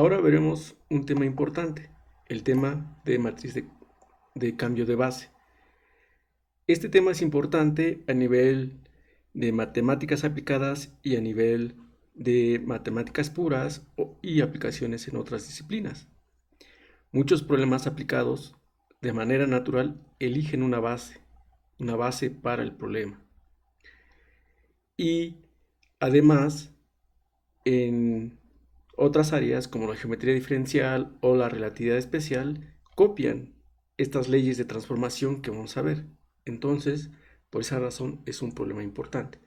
Ahora veremos un tema importante, el tema de matriz de cambio de base. Este tema es importante a nivel de matemáticas aplicadas y a nivel de matemáticas puras y aplicaciones en otras disciplinas. Muchos problemas aplicados de manera natural eligen una base para el problema. Y además, en otras áreas como la geometría diferencial o la relatividad especial, copian estas leyes de transformación que vamos a ver. Entonces, por esa razón es un problema importante.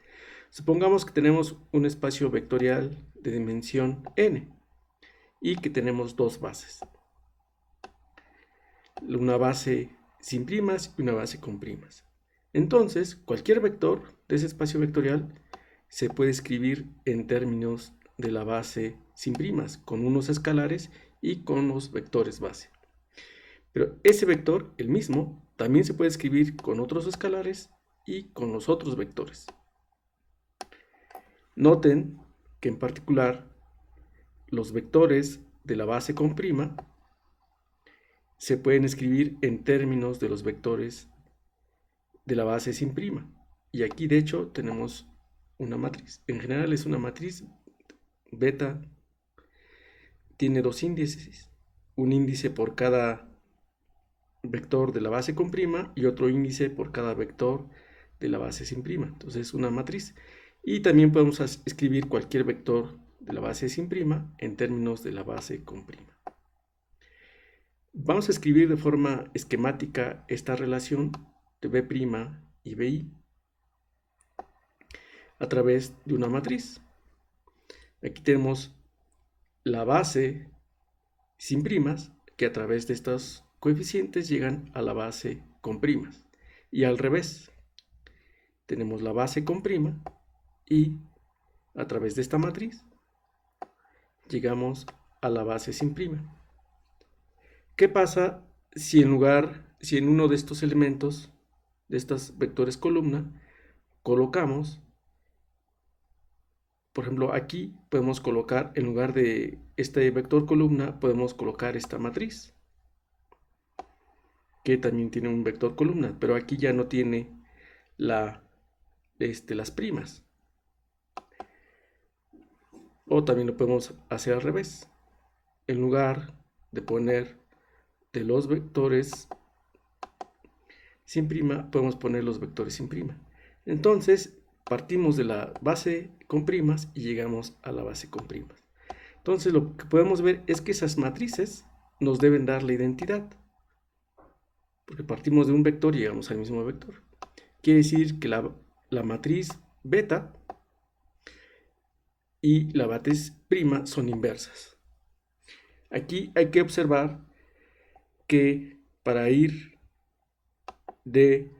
Supongamos que tenemos un espacio vectorial de dimensión n y que tenemos dos bases. Una base sin primas y una base con primas. Entonces, cualquier vector de ese espacio vectorial se puede escribir en términos de la base sin primas, con unos escalares y con los vectores base. Pero ese vector, el mismo, también se puede escribir con otros escalares y con los otros vectores. Noten que en particular los vectores de la base con prima se pueden escribir en términos de los vectores de la base sin prima. Y aquí de hecho tenemos una matriz. En general es una matriz beta, tiene dos índices, un índice por cada vector de la base con prima y otro índice por cada vector de la base sin prima. Entonces es una matriz. Y también podemos escribir cualquier vector de la base sin prima en términos de la base con prima. Vamos a escribir de forma esquemática esta relación de B' y BI a través de una matriz. Aquí tenemos la base sin primas que a través de estos coeficientes llegan a la base con primas. Y al revés, tenemos la base con prima y a través de esta matriz llegamos a la base sin prima. ¿Qué pasa si en uno de estos elementos, de estos vectores columna, colocamos, por ejemplo, aquí podemos colocar, en lugar de este vector columna, podemos colocar esta matriz, que también tiene un vector columna, pero aquí ya no tiene las primas. O también lo podemos hacer al revés. En lugar de poner de los vectores sin prima, podemos poner los vectores sin prima. Entonces, partimos de la base con primas y llegamos a la base con primas. Entonces, lo que podemos ver es que esas matrices nos deben dar la identidad. Porque partimos de un vector y llegamos al mismo vector. Quiere decir que la matriz beta y la matriz prima son inversas. Aquí hay que observar que para ir de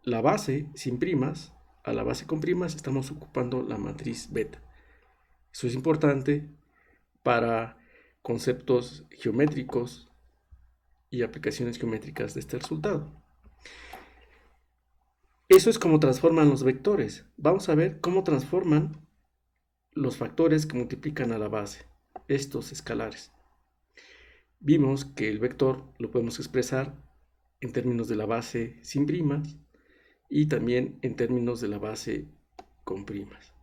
la base sin primas a la base con primas estamos ocupando la matriz beta. Eso es importante para conceptos geométricos y aplicaciones geométricas de este resultado. Eso es como transforman los vectores. Vamos a ver cómo transforman los factores que multiplican a la base, estos escalares. Vimos que el vector lo podemos expresar en términos de la base sin primas y también en términos de la base con primas.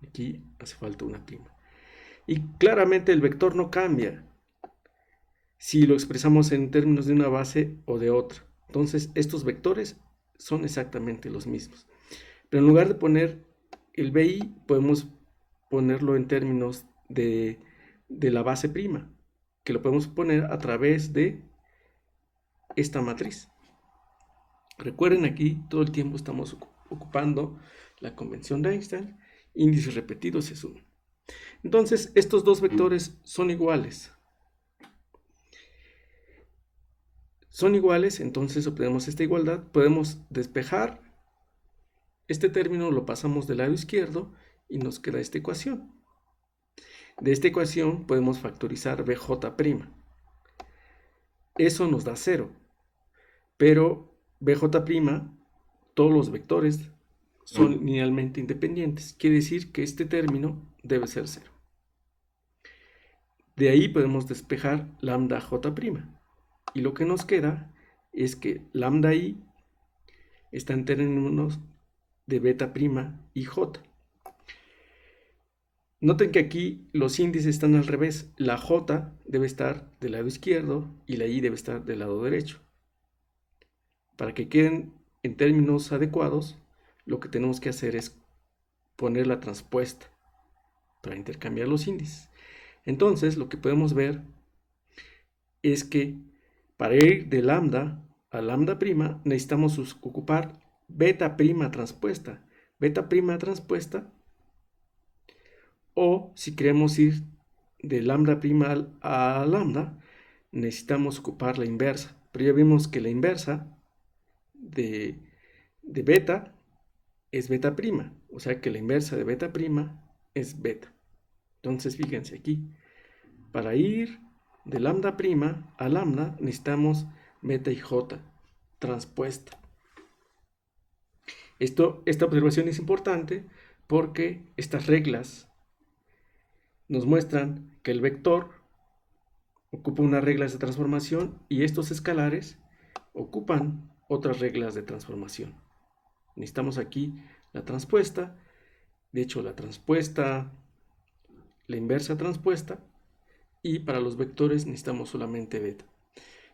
Aquí hace falta una prima. Y claramente el vector no cambia si lo expresamos en términos de una base o de otra. Entonces estos vectores son exactamente los mismos. Pero en lugar de poner el BI, podemos ponerlo en términos de la base prima, que lo podemos poner a través de esta matriz. Recuerden, aquí todo el tiempo estamos ocupando la convención de Einstein, índices repetidos es 1. Entonces, estos dos vectores son iguales. Son iguales, entonces obtenemos esta igualdad. Podemos despejar este término, lo pasamos del lado izquierdo y nos queda esta ecuación. De esta ecuación podemos factorizar bj'. Eso nos da 0. Pero bj', todos los vectores son linealmente independientes. Quiere decir que este término debe ser 0. De ahí podemos despejar lambda j'. Y lo que nos queda es que lambda i está en términos de beta' y j. Noten que aquí los índices están al revés. La j debe estar del lado izquierdo y la i debe estar del lado derecho. Para que queden en términos adecuados, lo que tenemos que hacer es poner la transpuesta para intercambiar los índices. Entonces, lo que podemos ver es que para ir de lambda a lambda' necesitamos ocupar beta' transpuesta. Beta' transpuesta, o si queremos ir de lambda' a lambda, necesitamos ocupar la inversa. Pero ya vimos que la inversa de beta es beta', o sea que la inversa de beta' es beta. Entonces fíjense aquí, para ir de lambda' a lambda necesitamos beta y j transpuesta. Esta observación es importante porque estas reglas nos muestran que el vector ocupa unas reglas de transformación y estos escalares ocupan otras reglas de transformación. Necesitamos aquí la transpuesta, de hecho la transpuesta, la inversa transpuesta, y para los vectores necesitamos solamente beta.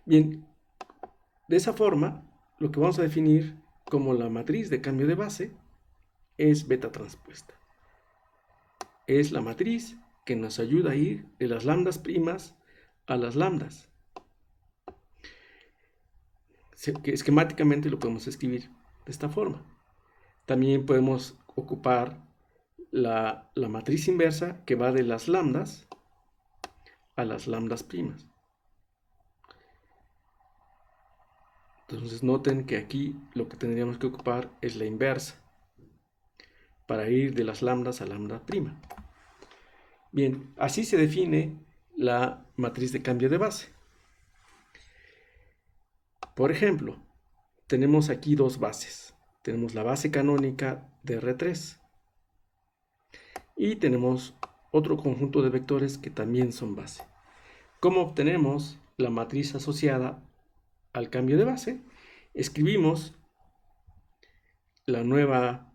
Bien, de esa forma, lo que vamos a definir como la matriz de cambio de base es beta transpuesta. Es la matriz que nos ayuda a ir de las lambdas primas a las lambdas. Que esquemáticamente lo podemos escribir de esta forma. También podemos ocupar la matriz inversa que va de las lambdas a las lambdas primas. Entonces noten que aquí lo que tendríamos que ocupar es la inversa para ir de las lambdas a lambda'. Bien, así se define la matriz de cambio de base. Por ejemplo, tenemos aquí dos bases. Tenemos la base canónica de R3 y tenemos otro conjunto de vectores que también son base. ¿Cómo obtenemos la matriz asociada al cambio de base? Escribimos la nueva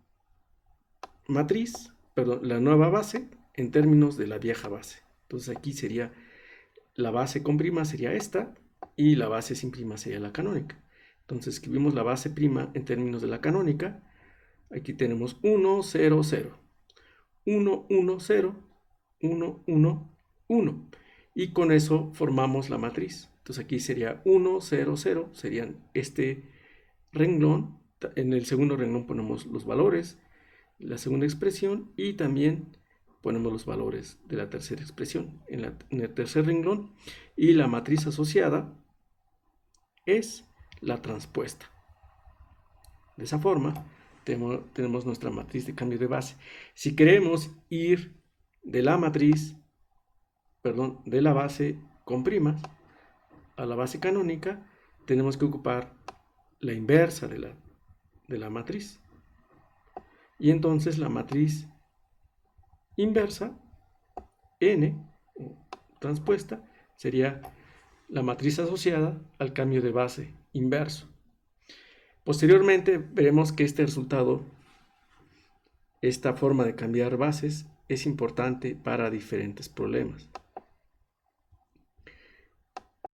matriz, la nueva base en términos de la vieja base. Entonces aquí sería la base con prima sería esta y la base sin prima sería la canónica. Entonces escribimos la base prima en términos de la canónica. Aquí tenemos 1, 0, 0. 1, 1, 0, 1, 1, 1. Y con eso formamos la matriz. Entonces aquí sería 1, 0, 0. Serían este renglón. En el segundo renglón ponemos los valores, la segunda expresión, y también ponemos los valores de la tercera expresión en el tercer renglón. Y la matriz asociada es la transpuesta. De esa forma tenemos nuestra matriz de cambio de base. Si queremos ir de la matriz, de la base con primas a la base canónica, tenemos que ocupar la inversa de la matriz. Y entonces la matriz inversa, n, transpuesta, sería la matriz asociada al cambio de base inverso. Posteriormente veremos que este resultado, esta forma de cambiar bases, es importante para diferentes problemas.